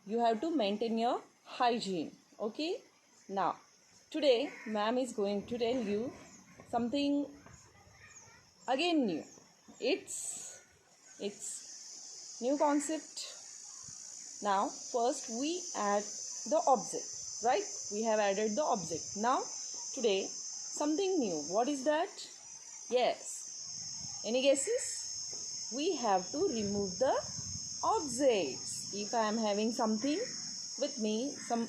you have to maintain your hygiene. Okay, now today ma'am is going to tell you something again new. It's new concept. Now first we add the object, right? We have added the object. Now today something new. What is that? Yes, any guesses? We have to remove the objects. If I am having something with me, some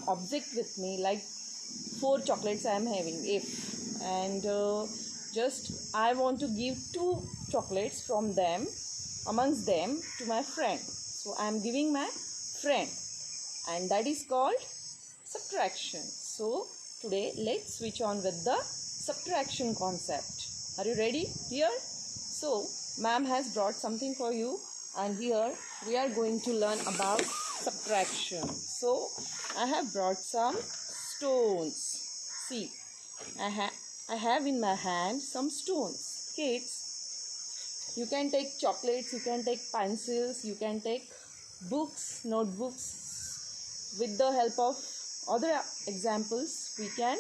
object with me, like 4 chocolates I am having, if, and just I want to give 2 chocolates from them, amongst them, to my friend. So I am giving my friend, and that is called subtraction. So today let's switch on with the subtraction concept. Are you ready here? So ma'am has brought something for you, and here we are going to learn about subtraction. So I have brought some stones. See, I have in my hand some stones. Kids, you can take chocolates, you can take pencils, you can take books, notebooks. With the help of other examples, we can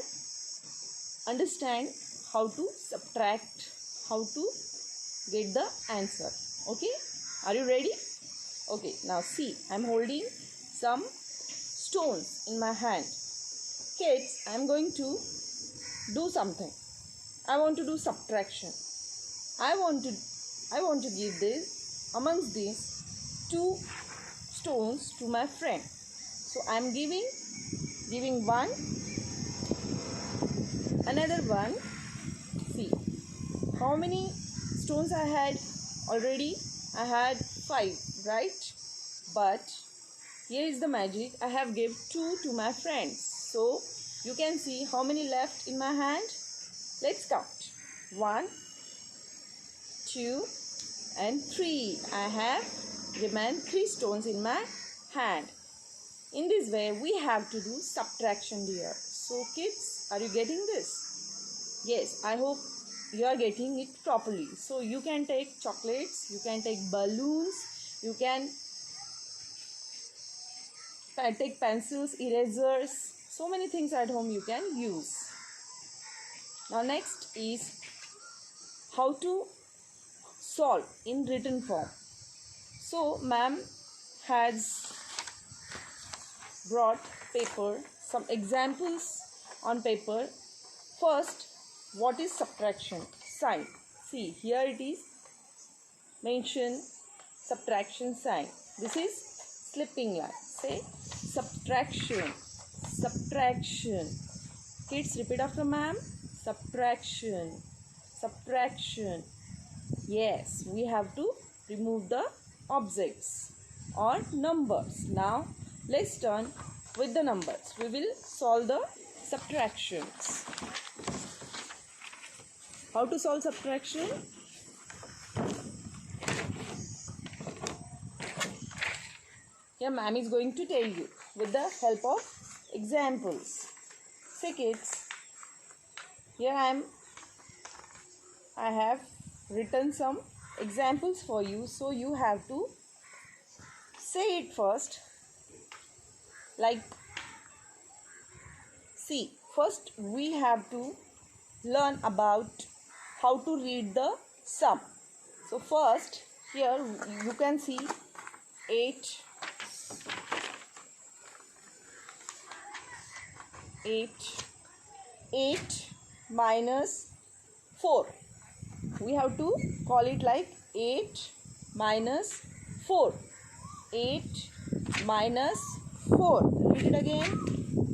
understand how to subtract, how to get the answer. Okay, are you ready? Okay, now see, I'm holding some stones in my hand. Kids, I'm going to do something. I want to do subtraction. I want to give this amongst these 2 stones to my friend. So I'm giving one, another one. See, how many stones I had already? I had 5, right? But here is the magic. I have gave 2 to my friends. So you can see how many left in my hand. Let's count. 1, 2, and 3. I have remained 3 stones in my hand. In this way, we have to do subtraction here. So kids, are you getting this? Yes, I hope you are getting it properly. So you can take chocolates, you can take balloons, you can take pencils, erasers, so many things at home you can use. Now next is how to solve in written form. So ma'am has brought paper, some examples on paper. First, what is subtraction sign? See, here it is mentioned subtraction sign. This is slipping line. Say subtraction, subtraction. Kids, repeat after ma'am. Subtraction, subtraction. Yes, we have to remove the objects or numbers. Now let's turn with the numbers. We will solve the subtractions. How to solve subtraction? Here ma'am is going to tell you with the help of examples. Say kids, here I have written some examples for you, so you have to say it first. Like, see, first we have to learn about how to read the sum. So first, here you can see 8 minus 4. We have to call it like 8 minus 4. 8 minus 4. Read it again.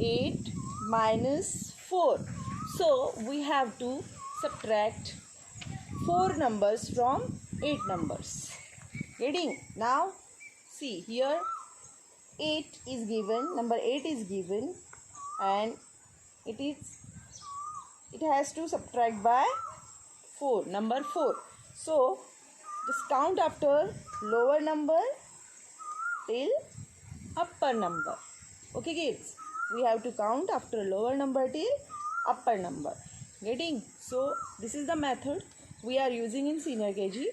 8 minus 4. So we have to subtract 4 numbers from 8 numbers. Getting? Now see, here 8 is given, number 8 is given, and it has to subtract by 4, number 4. So just count after lower number till upper number. Okay kids, we have to count after lower number till upper number. Getting? So this is the method we are using in senior KG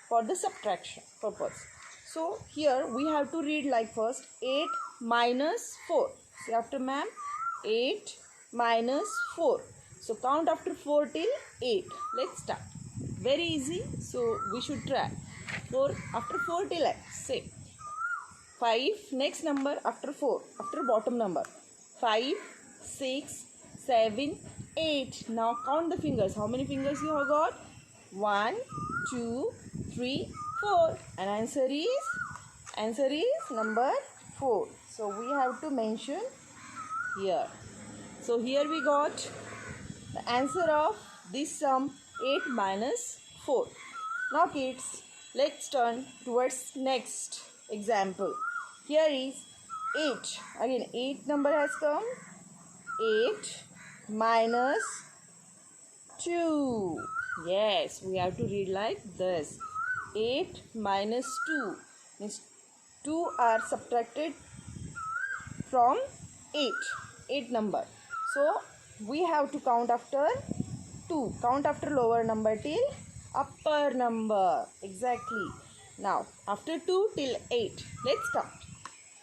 for the subtraction purpose. So here we have to read like first 8 minus 4. See after ma'am, 8 minus 4. So count after 4 till 8. Let's start. Very easy. So we should try. 4 after 4 till 8. Say 5 next number after 4 after bottom number. 5, 6, 7, 8. Now count the fingers. How many fingers you have got? 1, 2, 3, 4. And answer is number 4. So we have to mention here. So here we got the answer of this sum 8 minus 4. Now kids, let's turn towards next example. Here is 8. Again 8 number has come. 8 minus 2. Yes, we have to read like this. 8 minus 2 means 2 are subtracted from 8. 8 number. So we have to count after 2. Count after lower number till upper number. Exactly. Now after 2 till 8. Let's count.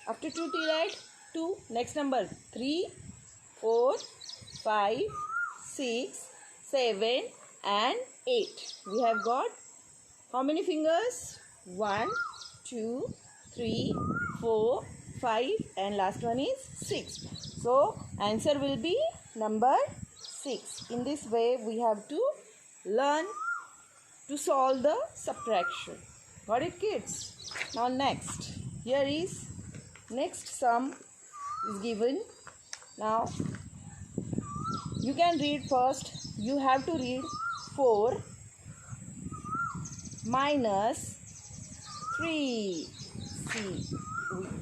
After 2 till 8. 2. Next number 3, 4, 5, 6, 7 and 8. We have got how many fingers? 1, 2, 3, 4, 5 and last one is 6. So answer will be number 6. In this way we have to learn to solve the subtraction. Got it kids? Now next. Here is next sum is given. Now you can read first. You have to read 4 minus 3. See,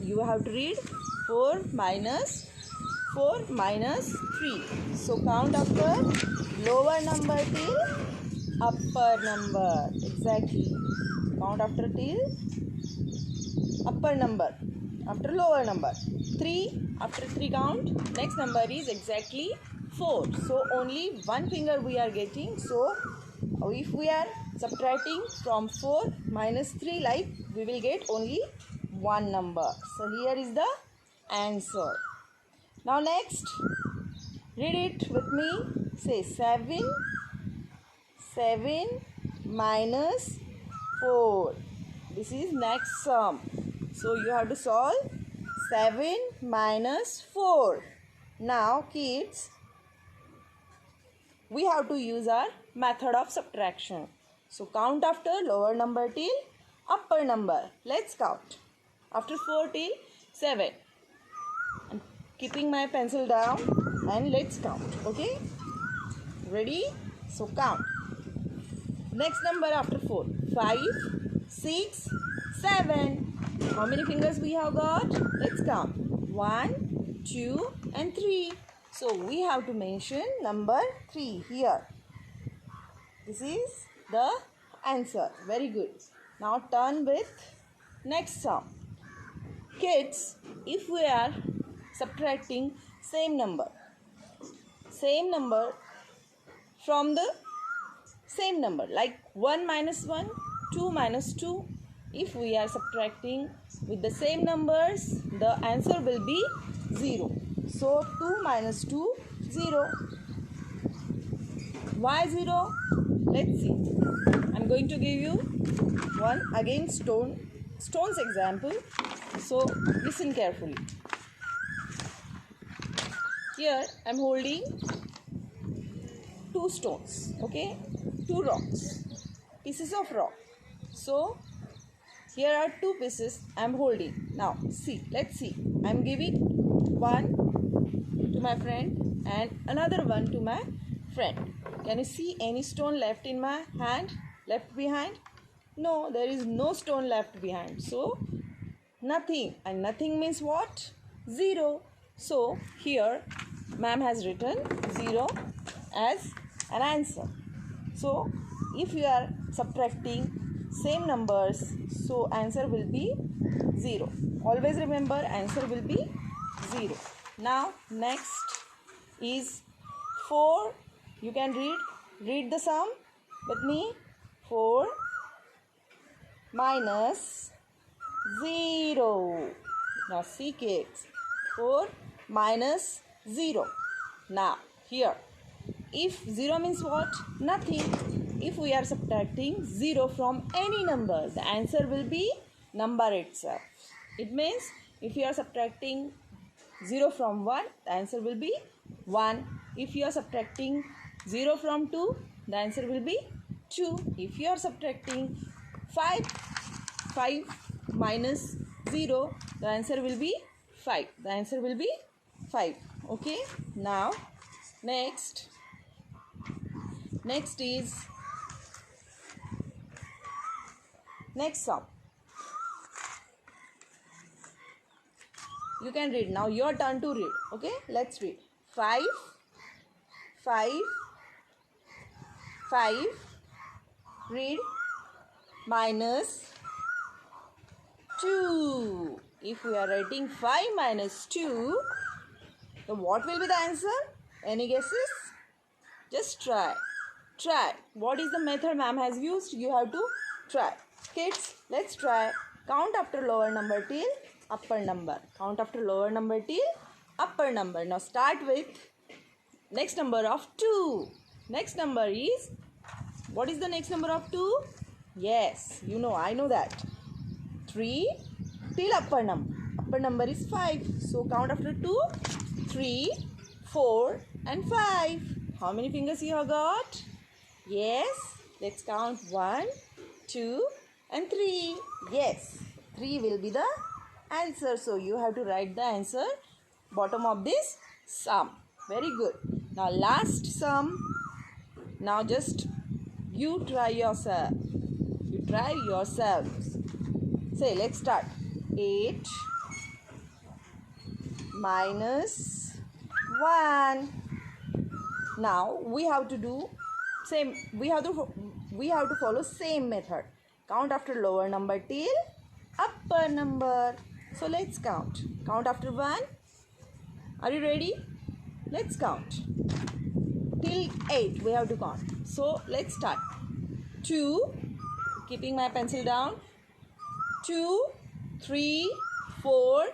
you have to read 4 minus 3. So count after lower number till upper number. Exactly. Count after till upper number. After lower number. 3. After 3 count. Next number is exactly 4. So only one finger we are getting. So if we are subtracting from 4 minus 3, like we will get only one number. So here is the answer. Now next, read it with me. Say 7 minus 4. This is next sum. So you have to solve 7 minus 4. Now kids, we have to use our method of subtraction. So count after lower number till upper number. Let's count. After 4 till 7. I'm keeping my pencil down and let's count. Okay? Ready? So count. Next number after 4. 5, 6, 7. How many fingers we have got? Let's count. 1, 2 and 3. So we have to mention number 3 here. This is the answer. Very good. Now turn with next sum. Kids, if we are subtracting same number from the same number, like 1 minus 1, 2 minus 2, if we are subtracting with the same numbers, the answer will be 0. So 2 minus 2, 0. Why 0? Let's see. I'm going to give you one again stones example. So listen carefully. Here I'm holding 2 stones. Okay, 2 rocks, pieces of rock. So here are 2 pieces I'm holding. Now see, let's see. I'm giving one to my friend and another one to my friend. Can you see any stone left in my hand, left behind? No, there is no stone left behind. So nothing, and nothing means what? 0. So here ma'am has written 0 as an answer. So if you are subtracting same numbers, so answer will be 0. Always remember, answer will be 0. Now next is 4. You can read the sum with me. 4 minus 0. Now see kids, 4 minus 0. Now here, if 0 means what? Nothing. If we are subtracting 0 from any number, the answer will be number itself. It means if you are subtracting 0 from 1, the answer will be 1. If you are subtracting 0 from 2, the answer will be 2. If you are subtracting 5 minus 0, the answer will be 5. The answer will be 5. Okay. Now next is next sum. You can read now. Your turn to read. Okay, let's read. 5 read minus 2. If we are writing 5 minus 2, then what will be the answer? Any guesses? Just try. What is the method ma'am has used? You have to try. Kids, let's try. Count after lower number till upper number. Count after lower number till upper number. Now start with next number of 2. Next number is, what is the next number of 2? Yes, you know, I know that. 3 till upper number. Upper number is 5. So count after 2, 3, 4 and 5. How many fingers you have got? Yes, let's count 1, 2 and 3. Yes, 3 will be the answer. So you have to write the answer bottom of this sum. Very good. Now last sum. Now just you try yourself. You try yourselves. Say, let's start. 8 minus 1. Now we have to do same. We have to follow same method. Count after lower number till upper number. So let's count. Count after 1. Are you ready? Let's count. Till 8 we have to count. So let's start. 2. Keeping my pencil down. 2, 3, 4,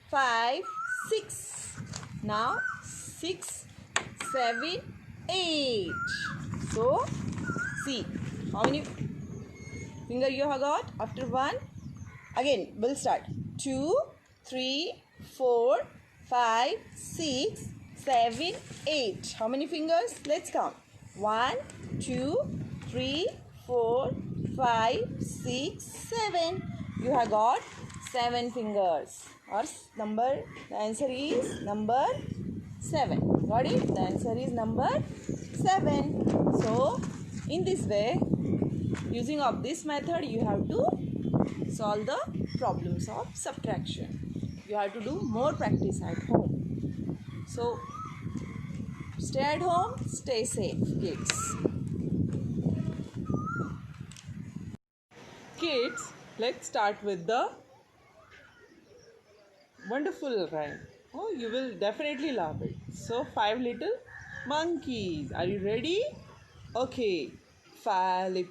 5, 6. Now 6, 7, 8. So see how many finger you have got after 1. Again we'll start. 2, 3, 4, 5, 6, 7, 8. How many fingers? Let's count. 1, 2, 3, 4, 5, 6, 7. You have got 7 fingers. Or number, the answer is number 7. Got it? The answer is number 7. So, in this way, using of this method, you have to solve the problems of subtraction. You have to do more practice at home. So, stay at home, stay safe, kids. Kids, let's start with the wonderful rhyme. Oh, you will definitely love it. So, 5 little monkeys. Are you ready? Okay. 5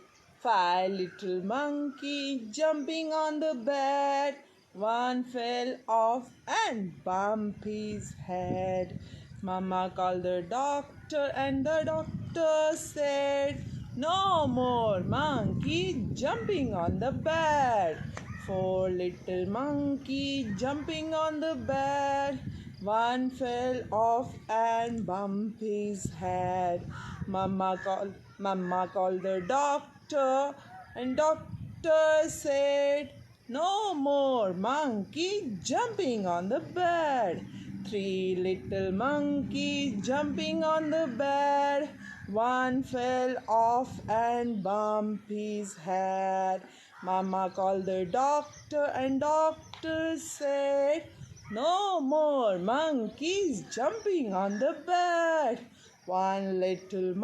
little monkey jumping on the bed. One fell off and bumped his head. Mama called the doctor and the doctor said, "No more monkey jumping on the bed." 4 little monkey jumping on the bed. One fell off and bumped his head. Mama called the doctor and doctor said, "No more monkey jumping on the bed." 3 little monkeys jumping on the bed. One fell off and bumped his head. Mama called the doctor and doctor said, "No more monkeys jumping on the bed." One little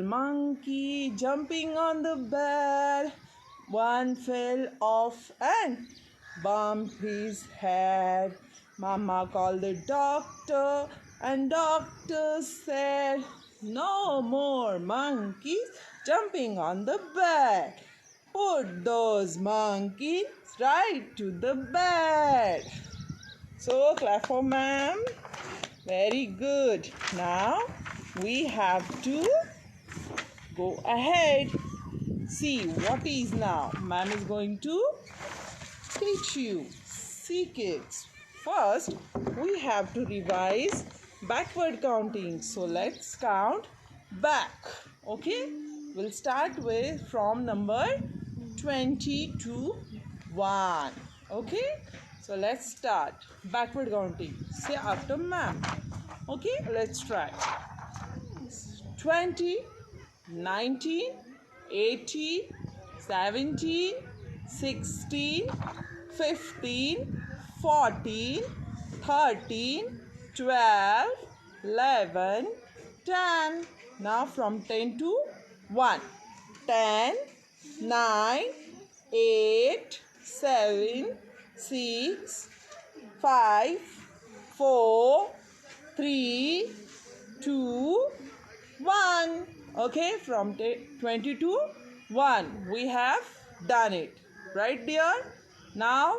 monkey jumping on the bed. One fell off and bumped his head. Mama called the doctor and doctor said, "No more monkeys jumping on the bed." Put those monkeys right to the bed. So clap for ma'am. Very good. Now we have to go ahead. See what is now. Ma'am is going to teach you. See kids. First we have to revise backward counting. So let's count back. Okay? We'll start with from number 20 to 1. Okay? So let's start backward counting. Say after ma'am. Okay? Let's try. 20, 19, 18, 17, 16, 15, 14, 13, 12, 11, 10. Now from 10 to 1. 10, 9, 8, 7, 6, 5, 4, 3, 2, 1. Okay, from 20 to 1 we have done it, right dear? Now